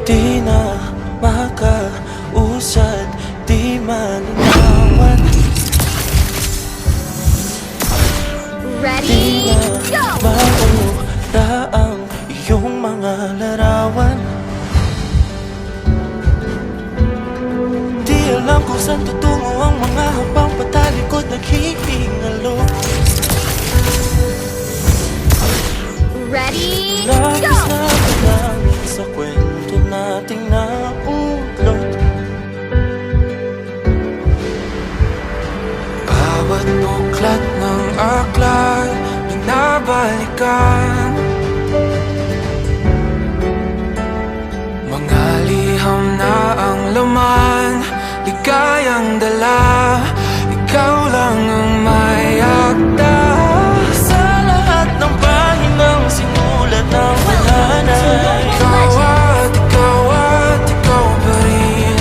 Di na makausad, di malinawan. Ready, Di na go! maura ang iyong mga larawan. Di alam kung saan tutungo ang mga habang patalikod naghihingalo. Ready, Labis go! na panangin sa kwento nating naulot. Bawat buklat ng aklat binabalikan. Mga liham na ang laman, ligayang dala. Ikaw lang ang may akda sa lahat ng pahinang sinulat ng tadhana. Ikaw at ikaw pa rin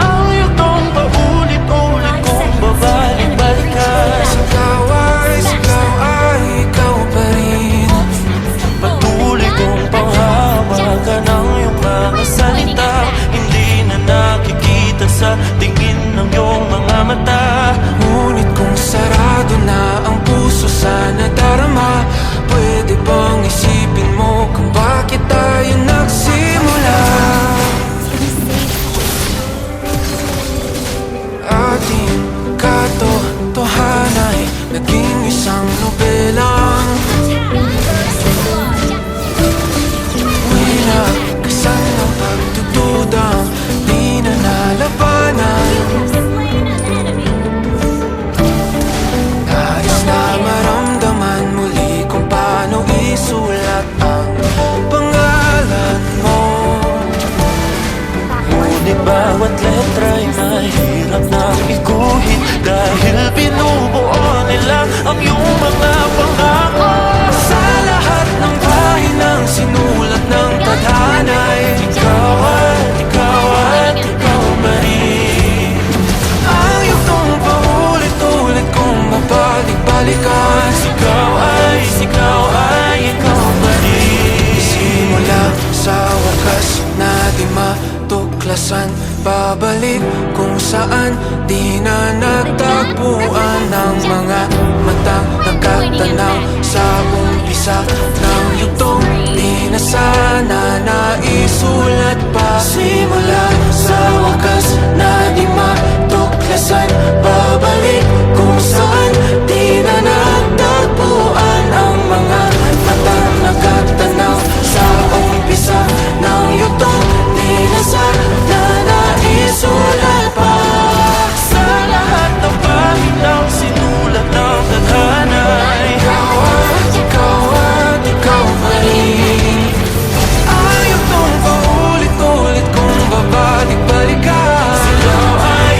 ang yugtong paulit-ulit kong babalik-balikan. Ikaw ay ikaw pa rin. Patuloy kong panghawakan ang iyong mga salita. Hindi na nakikita sa tingin ng iyong mga mata. Ngunit kung sarado na ang puso sa nadarama, pwede bang isipin mo kung bakit tayo nagsimula? Ating katotohanan ay naging isang nobelang winakasan ng pagdududang di na nalabanan. Nais na maramdaman muli kung paano isulat ang pangalan mo. Ngunit bawat letra'y mahirap nang iguhit, dahil binubuo nila ang iyong mga pangako. Sa lahat ng pahinang sinulat ng tadhana ay ikaw pa rin. Ang yugtong paulit-ulit kong mabalik-balikan. Ikaw ay ikaw pa rin. Simula sa wakas na di matuklasan, babalik kung saan di na natagpuan ng mga matang nakatanaw sa umpisa ng yugtong di na sana naisulat pa. Simula sa wakas na di matuklasan, babalik kung saan di na natagpuan ang mga matang nakatanaw sa umpisa ng yugtong di na sana naisulat pa. Sa lahat ng pahinang sinulat ng tadhana, ikaw pa rin. Ang yugtong paulit-ulit kong babalik-balikan. Ikaw ay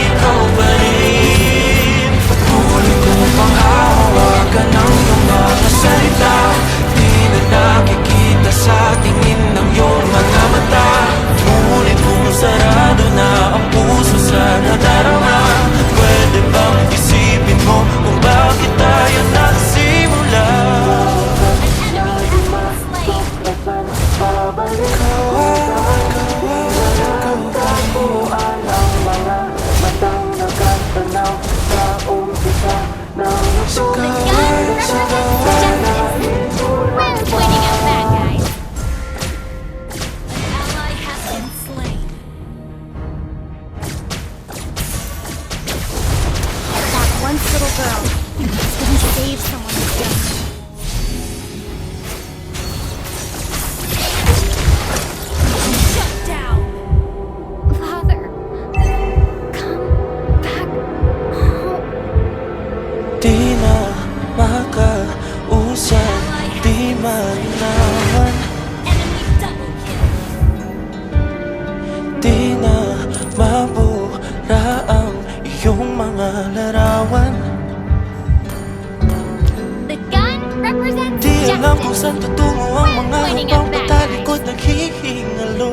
ikaw pa rin. Patuloy kong panghahawakan ang iyong mga salita. Di na nakikita sa tingin ng iyong mga mata. Ngunit kung sarado na ang puso sa nadarama, pwede bang isipin mo kung bakit tayo nagsimula? Pointing at bad guys. An ally has been slain. That once little girl is gonna save someone who's young. Shut down. Father, come back home. Di na makausad, di malinawan. Enemy double kill. Di na mabura ang iyong mga larawan. The gun represents Di alam kung justice. saan tutungo ang mga Pointing habang at bad patalikod naghihingalo.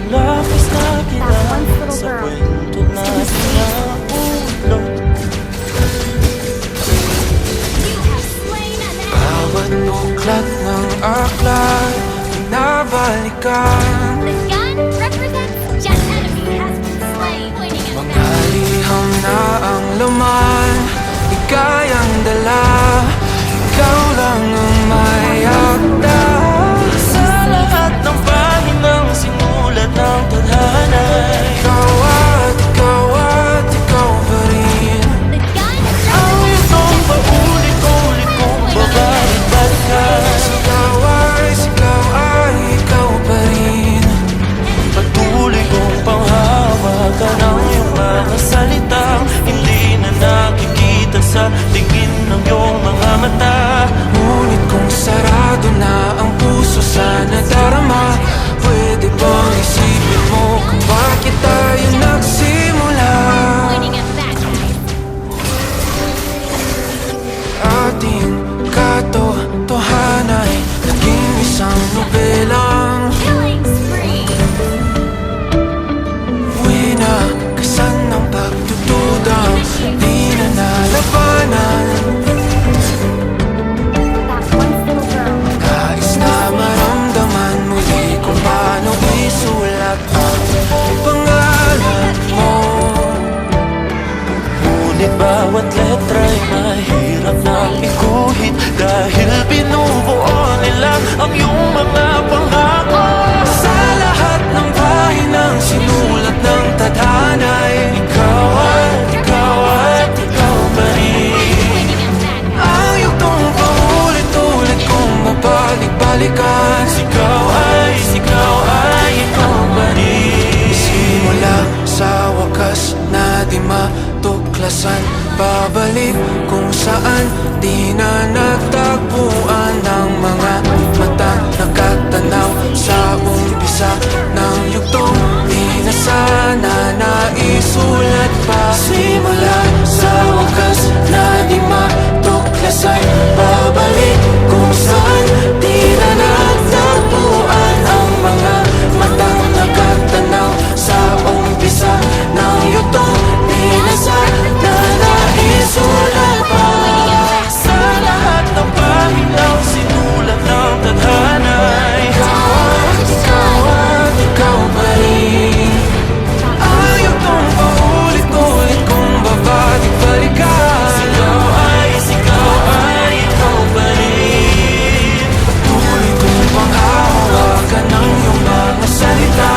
Labis na kinahanglan sa kwento natin naulot. You have slain an enemy. Bawat buklat ng aklat Pinabalikan The gun represents Jet enemy has been slain. Pointing at Mga them. liham na ang laman Ikayang dala Ikaw lang ang may akda Sa lahat ng pahinang sinulat ng tadhana Ikaw at ikaw pa rin The gun Ang represents itong paulit-ulit kong babalik-balikan Sigaw ay ikaw pa rin Patuloy kong panghawakan ang iyong mga salitang Hindi na nakikita sa tingin ng iyong mga mata Ngunit kung sarado na ang puso sana darama Pwede bang isipin mo kung bakit tayo nagsimula pointing at that guy. Ating katotohanay Naging isang nobelang Killing spree. Winakasan ng pagdududang Di na nalabanan That once little girl. Nais na maramdaman muli kung paano isulat ang pangalan mo Ngunit bawat letra'y mahirap nang iguhit Dahil binubuo nila ang iyong mga pangako Sa lahat ng pahinang sinulat ng tadhana'y ikaw pa rin Pointing at that guy. Ang yugtong paulit-ulit kong mabalik-balikan Sigaw ay ikaw pa rin Simula sa wakas na di matuklasan Babalik kung saan di na nagtagpuan Ng mga mata nakatanaw sa umpisa Ng yugtong di na sana naisulat pa Simula sa wakas na di matuklasan Babalik kung saan di na nagtagpuan Ang mga matang nakatanaw sa umpisa Ng yugtong di na sana naisulat pa Sa lahat ng pahinang sinulat ng tadhana Ikaw pa rin Ang yugtong paulit-ulit kong babalik-balikan Sigaw ay ikaw pa rin Patuloy kong panghahawakan ang iyong mga salita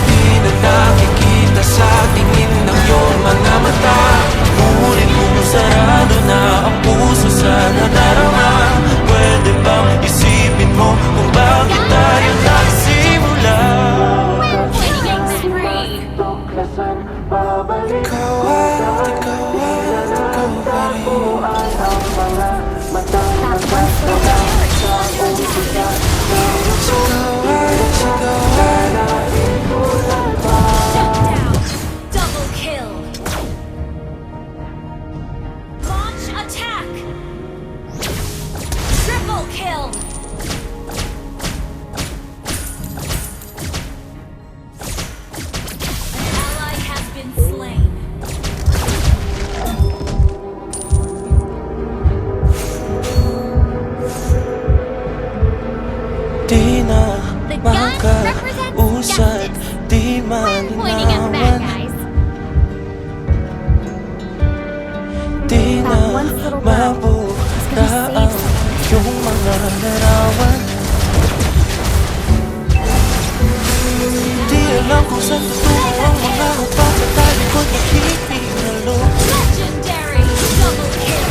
Di na nakikita sa tingin ng iyong mga mata Ngunit kung sarado na ang puso sa nadarama Pwede bang isipin mo kung bakit tayo nagsimula Pointing at spree. Ikaw pa rin That once little girl. Shut down. Double kill. Launch attack. Triple kill. An ally has been slain. Di na The gun makausad, represents di I'm pointing at bad malinawan guys. Di na That once little girl mabura is gonna ang save iyong mga larawan Di alam kung saan tutungo ang mga magpapatalikod na hihingalo Legendary double kill.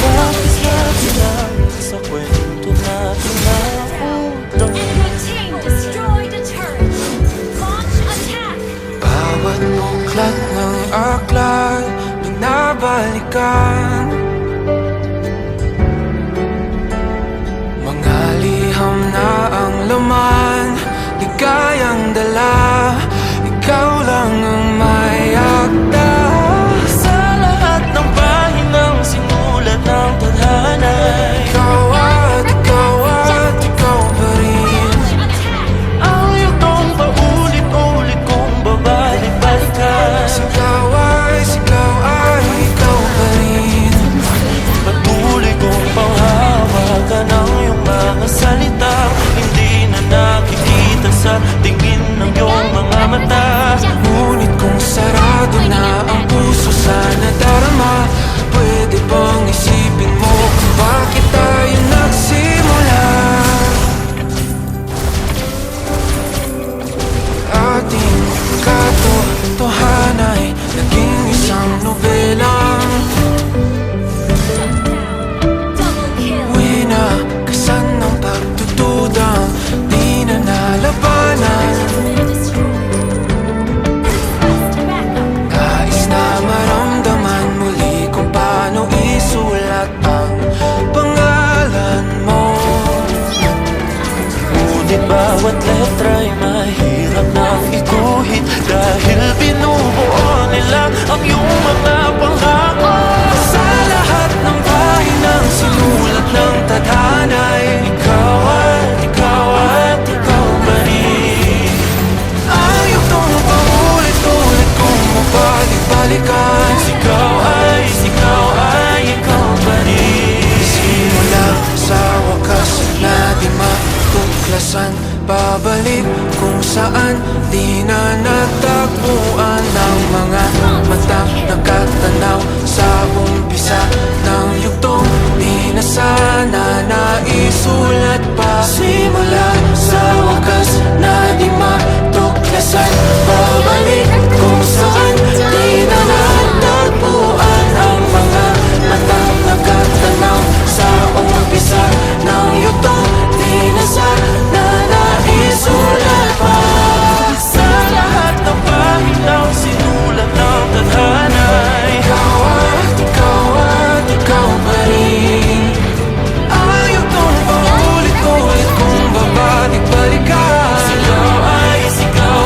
Bakit sabi namin sa kwento natin na utang Enemy team destroyed a turret. Launch attack. Bawat buklat ng aklat Pinabalikan Mga liham na ang laman Ligayang dala Ikaw lang ang may akda Sa lahat ng pahinang sinulat ng tadhana Ikaw pa rin Launch attack. Ang yugtong paulit-ulit kong babalik-balikan Sigaw ay ikaw pa rin pangalan mo. Ngunit bawat letra'y mahirap nang iguhit, dahil binubuo nila ang iyong mga pangako. Sa lahat ng pahinang sinulat ng tadhana'y ikaw at ikaw pa rin. Ayaw tong paulit-ulit kung mabalik-balikan. Sigaw ay ikaw pa rin. Simula sa wakas na di matuklasan, babalik kung saan di na natagpuan ng mga matang nakatanaw sa umpisa ng yugtong di na sana naisulat pa. Simula sa wakas na di matuklasan, babalik kung saan di na natagpuan ang mga matang nakatanaw sa umpisa ng yugtong di na sana naisulat pa. Sa lahat ng paminaw sinulat ng tadhana, ikaw at ikaw pa rin. Ayaw tong paulit-ulit kung babalik-balikan. Sigaw ay ikaw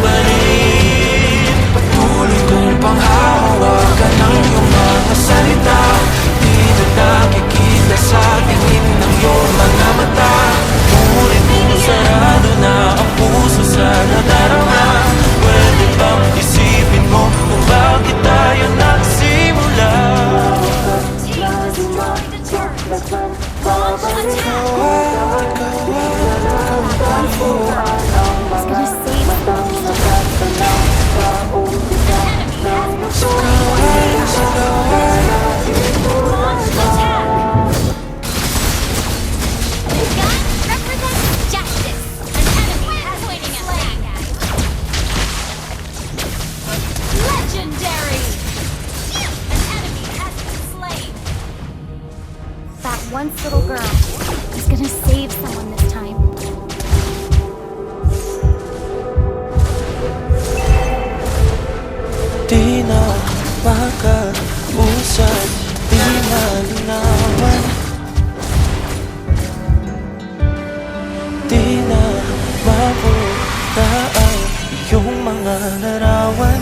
pa rin. Patuloy kong panghahawakan ng iyong mga salita, di na nakikita sa tingin ng iyong mga mata. Ngunit kung sarado na ang puso sa nadarama, pwede bang isipin mo kung bakit tayo nagsimula? It's gonna save Represents justice. An enemy has waiting at back. Legendary. An enemy has been slain. that once little girl is gonna save someone this time. Di na makausap, di na linawan, di na mabuta ang iyong mga larawan.